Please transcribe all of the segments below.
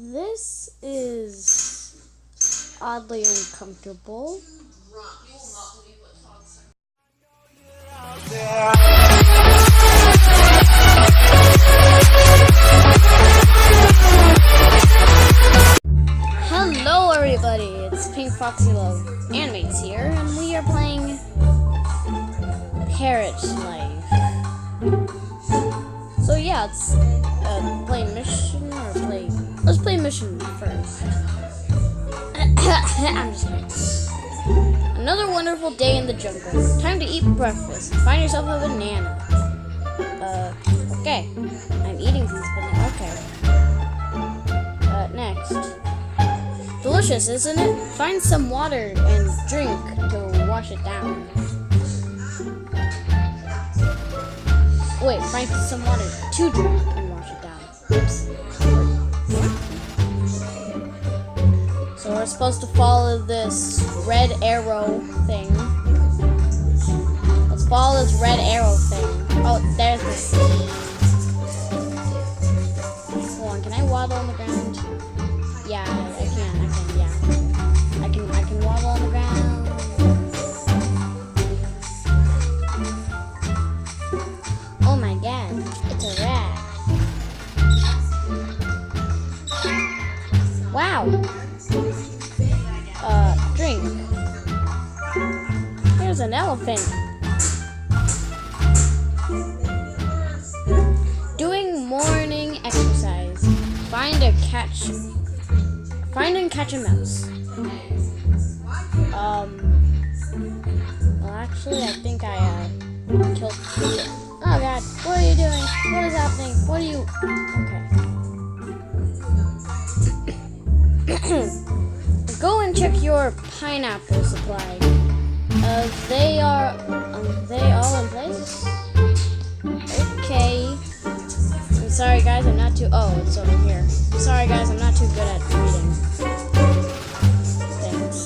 This is oddly uncomfortable. Hello everybody, it's Pink Foxy Love Animates here, and we are playing Parrot Life. So yeah, let's play mission or play. Let's play mission first. I'm just kidding. Another wonderful day in the jungle. Time to eat breakfast. Find yourself a banana. Okay. I'm eating these bananas. Okay. Next. Delicious, isn't it? Find some water and drink to wash it down. Wait, find some water to drink and wash it down. Oops. So we're supposed to follow this red arrow thing. Let's follow this red arrow thing. Oh, there's the seed. Hold on, can I waddle on the ground? Yeah, I can, yeah. I can waddle on the ground. Oh my god, it's a rat. Wow. Drink. Here's an elephant. Doing morning exercise. Find and catch a mouse. Well actually I think I killed. Oh god, what are you doing? What is happening? What are you? Okay. Go and check your pineapple supply. They all in place? Okay. I'm sorry guys, I'm not too, oh, it's over here. Sorry guys, I'm not too good at reading. Thanks.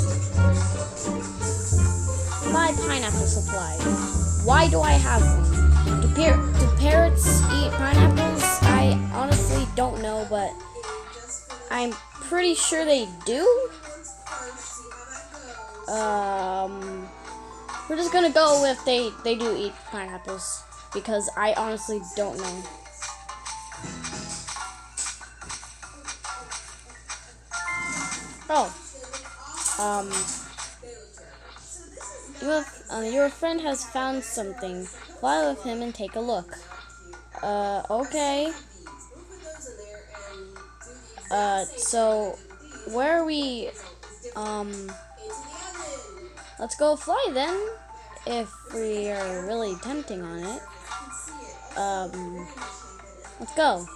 My pineapple supply. Why do I have one? Do parrots eat pineapples? I honestly don't know, but I'm pretty sure they do. We're just gonna go with they do eat pineapples because I honestly don't know. Your friend has found something. Fly with him and take a look. Okay. So where are we? Let's go fly then, if we are really tempting on it. Let's go.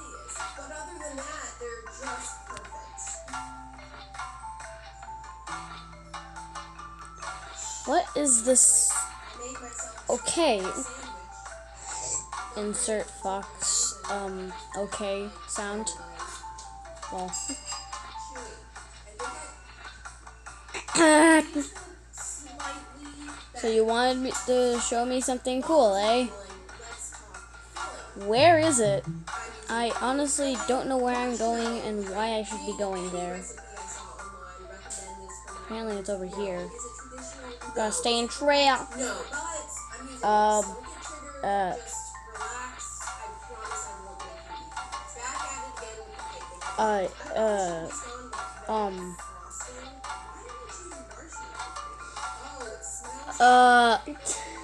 What is this? Okay. Insert fox, okay sound. Well. So you wanted me to show me something cool, eh? Where is it? I honestly don't know where I'm going and why I should be going there. Apparently it's over here. Gotta stay in trail.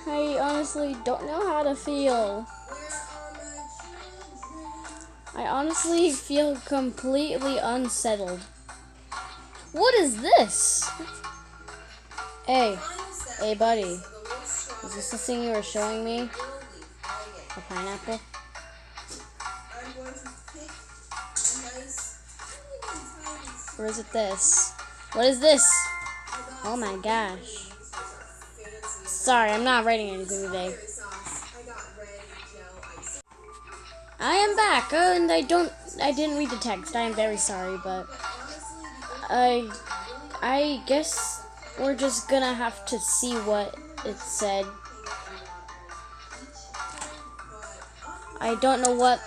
I honestly don't know how to feel. I honestly feel completely unsettled. What is this? Hey buddy. Is this the thing you were showing me? A pineapple? Or is it this? What is this? Oh my gosh. Sorry, I'm not writing anything today. I am back, and I didn't read the text. I am very sorry, but I guess we're just gonna have to see what it said. I don't know what.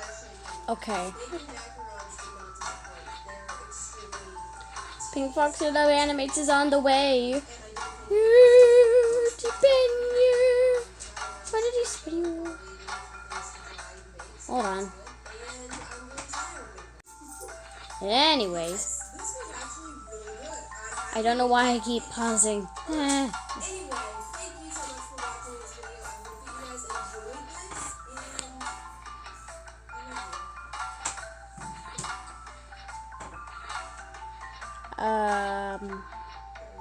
Okay. Pink Foxy the Animates is on the way. Deep in you. What did he spew? Hold on. Anyways, I don't know why I keep pausing.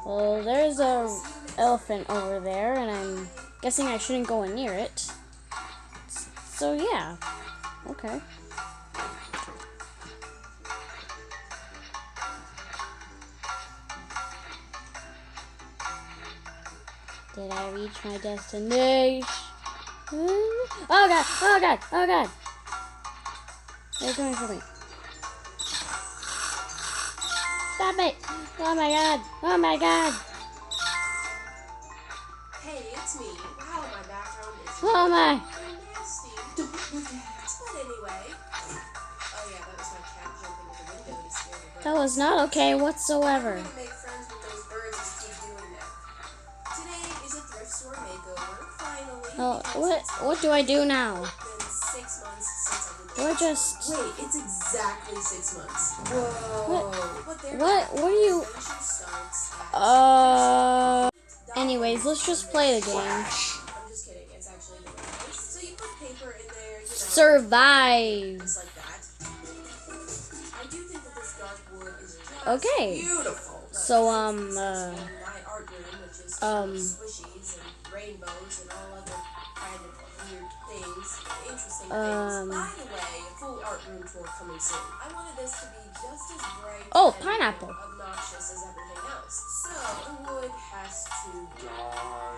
Well, there's a elephant over there, and I'm guessing I shouldn't go near it. So yeah, okay. Did I reach my destination? Oh god, oh god, oh god. They're coming for me. Stop it! Oh my god, oh my god. Hey, it's me. Wow, my background is Oh my. nasty. Don't look at it. But anyway. Oh yeah, that was my cat jumping at the window to scare the birds. That was not okay whatsoever. I'm gonna make friends with those birds and keep doing that. Today is a thrift store makeover, finally. Oh, what do I do now? It's been 6 months since I did this. Do I just... Wait, it's exactly 6 months. Whoa. What are you... Anyways, let's just play the game. I'm just kidding. It's actually the right place. So you put paper in there, you know. Survive. Just like that. I do think that this dark wood is just Okay. beautiful. So, my art room, which is squishies and rainbows and all other kind of weird things, interesting things. By the way, a full art room tour coming soon. I wanted this to be just as bright and pineapple. obnoxious as everything else. So the wood has to die.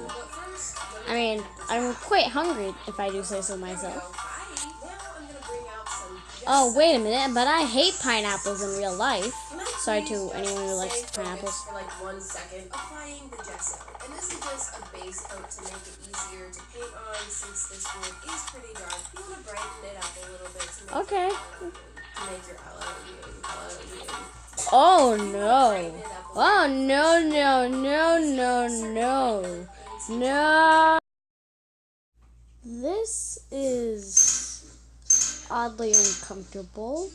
But first, I mean, I'm quite hungry if I do say so myself. now I'm gonna bring out some. Oh, wait a minute, but I hate pineapples in real life. Sorry to anyone who likes pineapples. For like 1 second, applying the gesso. And this is just a base coat to make it easier to paint on since this wood is pretty dark. You want to brighten it up a little bit to make Okay. to make your Halloween. Oh no. Oh no, no, no, no, no. No. This is oddly uncomfortable.